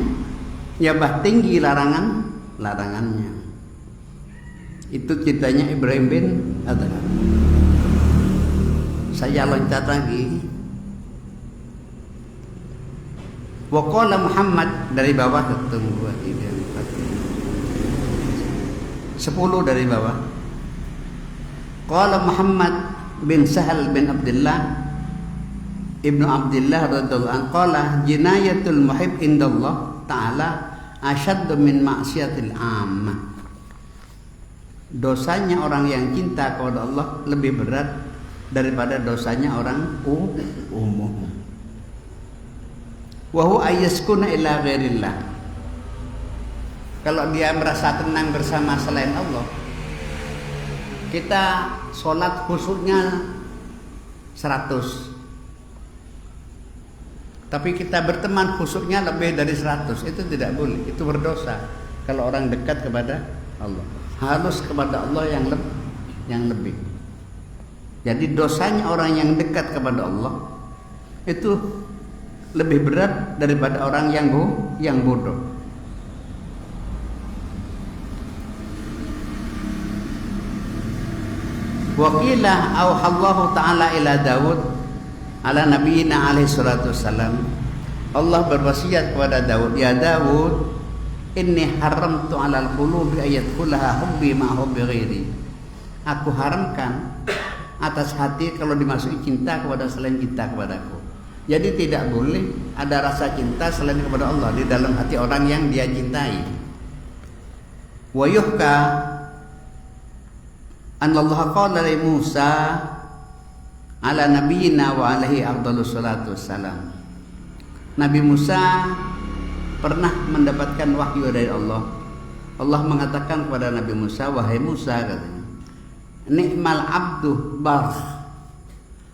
ya bah tinggi larangannya. Itu ceritanya Ibrahim bin Adham. Saya loncat lagi. Wa qala Muhammad, dari bawah, 1 2 3 4 10 dari bawah. Qala Muhammad bin Sahal bin Abdullah Ibnu Abdullah radhiyallahu anhu qala jinayatul muhib indallah ta'ala asyaddu min ma'siyatil ammah. Dosanya orang yang cinta kepada Allah lebih berat daripada dosanya orang umum. Wa huwa ayyaskuna ila ghairillah. Kalau dia merasa tenang bersama selain Allah, kita sholat khusyuknya 100, tapi kita berteman khusyuknya lebih dari 100, itu tidak boleh, itu berdosa. Kalau orang dekat kepada Allah, harus kepada Allah yang lebih. Jadi dosanya orang yang dekat kepada Allah itu lebih berat daripada orang yang bodoh. Waqila auhallahu ta'ala ila Daud ala nabiyina alaihi salatu wassalam. Allah berwasiat kepada Daud, ya Daud, inni haramtu 'alal qulubi ayadkhulaha hubbi ma hubbi ghairi. Aku haramkan atas hati kalau dimasuki cinta kepada selain cinta kepadaku. Jadi tidak boleh ada rasa cinta selain kepada Allah di dalam hati orang yang dia cintai. Wa yuhka anallaha qala li Musa ala nabiyyina wa alaihi afdhalus salatu wassalam. Nabi Musa pernah mendapatkan wahyu dari Allah. Allah mengatakan kepada Nabi Musa, wahai Musa, katanya, ni'mal abdu Barh.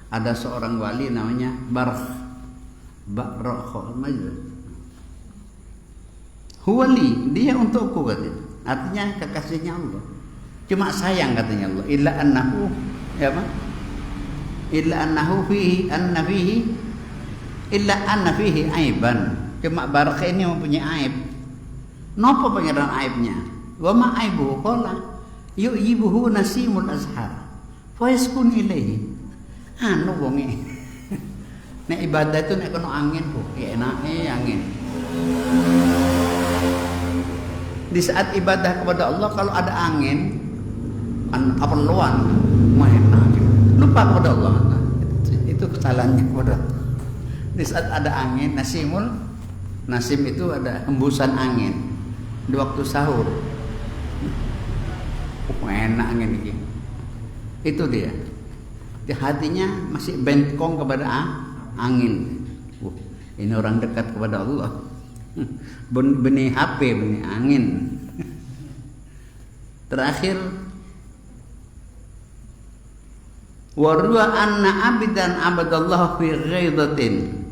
Ada seorang wali namanya Barh. Huwali, dia untukku, katanya. Artinya kekasihnya Allah. Cuma sayang, katanya Allah. Illa annahu, ya apa? Illa annahu fihi illa anna fihi aiban. Cuma Barh ini mempunyai aib. Napa pengeran aibnya? Wa ma aibuhu qala yu'ibuhu nasimul azhar fa yaskun ilaihi. Anu wonge. Nek ibadah itu nek kena angin kok enake angin. Di saat ibadah kepada Allah kalau ada angin keperluan main lupa kepada Allah. Itu kesalahannya kepada Allah. Di saat ada angin, nasim itu ada hembusan angin. di waktu sahur. Enak ini. Itu dia. Di hatinya masih bengkong kepada angin. Ini orang dekat kepada Allah. Benih HP, benih angin. Terakhir, warwa anna abidan abadallah fi ghaidatin.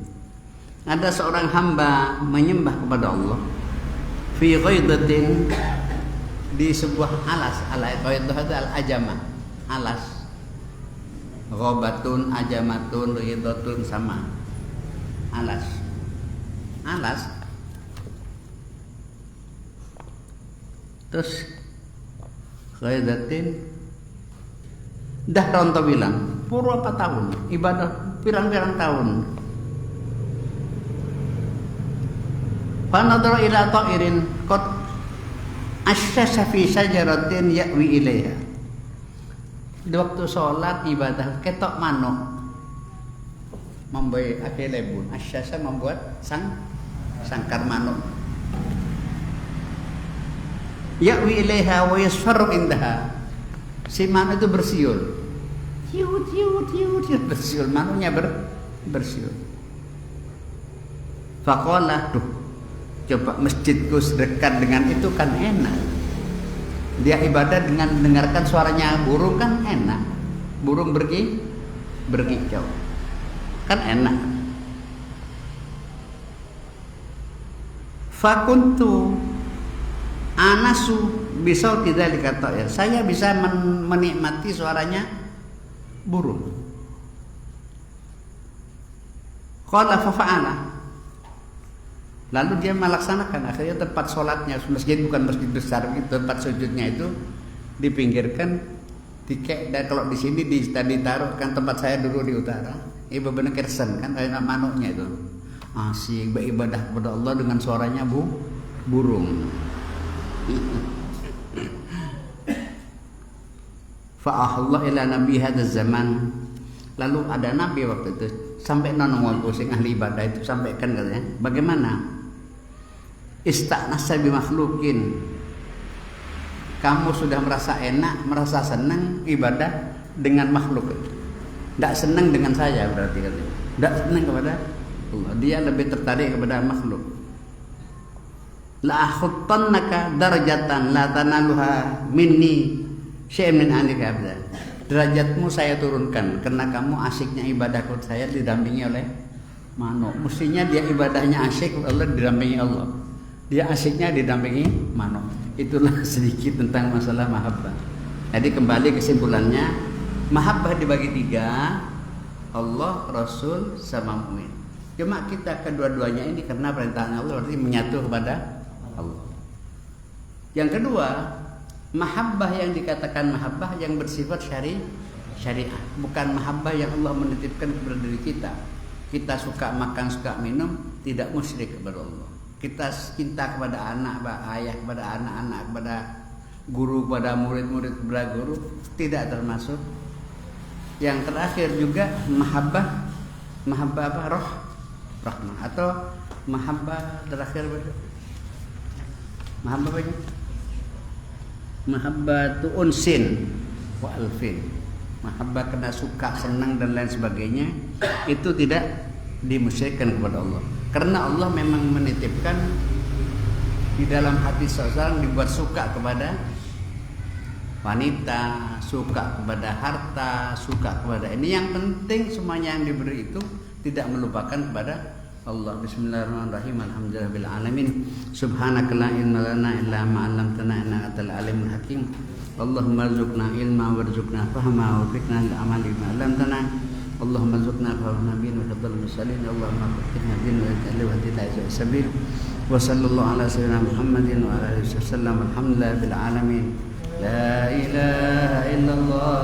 Ada seorang hamba menyembah kepada Allah fi ghaidatin, di sebuah alas. Ghaidah itu al-ajamah, alas. Ghabatun, ajamatun, ghaidatun sama. Alas. Terus ghaidatin dah ronto bilang purwa apa tahun ibadah pirang-pirang tahun. Fanadara ila ta'irin qad asyasa fi syajaratin ya'wi ilaiha. Di waktu sholat ibadah ketok manuk membuat akelebun. Asyasa membuat sangkar manuk. Ya'wi ilaiha wa yasfaru indaha. Si manuk itu bersiul. Tiut bersiul, manuknya bersiul. Faqala, duh, coba masjidku sedekat dengan itu kan enak. Dia ibadah dengan mendengarkan suaranya burung kan enak. Burung berkicau kan enak. Fakuntu anasu bisa tidak dikata ya. Saya bisa menikmati suaranya burung. Qala fa'ala. Lalu dia melaksanakan. Akhirnya tempat sholatnya, masjid bukan masjid besar gitu, tempat sujudnya itu dipinggirkan, dan kalau di sini ditaruh kan tempat saya dulu di utara. Ibu bener kersen kan kayak manuknya itu. Asyik beribadah kepada Allah dengan suaranya burung. Fa'ahallah ila nabi hadaz zaman. Lalu ada nabi waktu itu sampai nonong pusing ahli ibadah itu sampaikan katanya, bagaimana? Istanasa bi makhlukin. Kamu sudah merasa enak, merasa senang ibadah dengan makhluk. Tidak senang dengan saya berarti katanya. Tidak senang kepada Allah. Dia lebih tertarik kepada makhluk. La akhutannaka darajatan la tanaluha minni syai'un min anika abda. Derajatmu saya turunkan karena kamu asiknya ibadah kepada saya didampingi oleh manuk. Mestinya dia ibadahnya asyik, Allah didampingi Allah. Dia asyiknya didampingi manuk. Itulah sedikit tentang masalah mahabbah. Jadi kembali kesimpulannya, mahabbah dibagi 3, Allah, Rasul, sama mukmin. Cuma kita kedua-duanya ini karena perintah Allah berarti menyatu kepada Allah. Yang kedua, mahabbah yang dikatakan mahabbah yang bersifat syariah, bukan mahabbah yang Allah menitipkan kepada diri kita. Kita suka makan, suka minum, tidak musyrik kepada Allah. Kita cinta kepada anak, ayah kepada anak-anak, kepada guru, kepada murid-murid, kepada guru, tidak termasuk. Yang terakhir juga mahabbah apa? Rahmah atau mahabbah terakhir mahabbah apa ini? Mahabbatu unsin wa alfin. Mahabbah karena suka, senang dan lain sebagainya, itu tidak dimusyrikkan kepada Allah. Karena Allah memang menitipkan di dalam hati seseorang dibuat suka kepada wanita, suka kepada harta, suka kepada ini. Yang penting semuanya yang diberi itu tidak melupakan kepada Allah. Bismillahirrahmanirrahim. Alhamdulillahirabbil alamin. Subhanaka la ilma lana illa ma 'allamtana innaka antal alimul hakim. Allahumma rzuqna ilma warzuqna fahma wa fiqna lil amali bima 'allamtana. Allahumma rzuqna fahma nabiyyin wa fadl mursalin. Allahumma qina din wa ta'ala wa ta'ala sabil. Wa sallallahu ala sayyidina Muhammadin wa ala alihi wasallam. Alhamdulillahirabbil alamin. La ilaha illallah.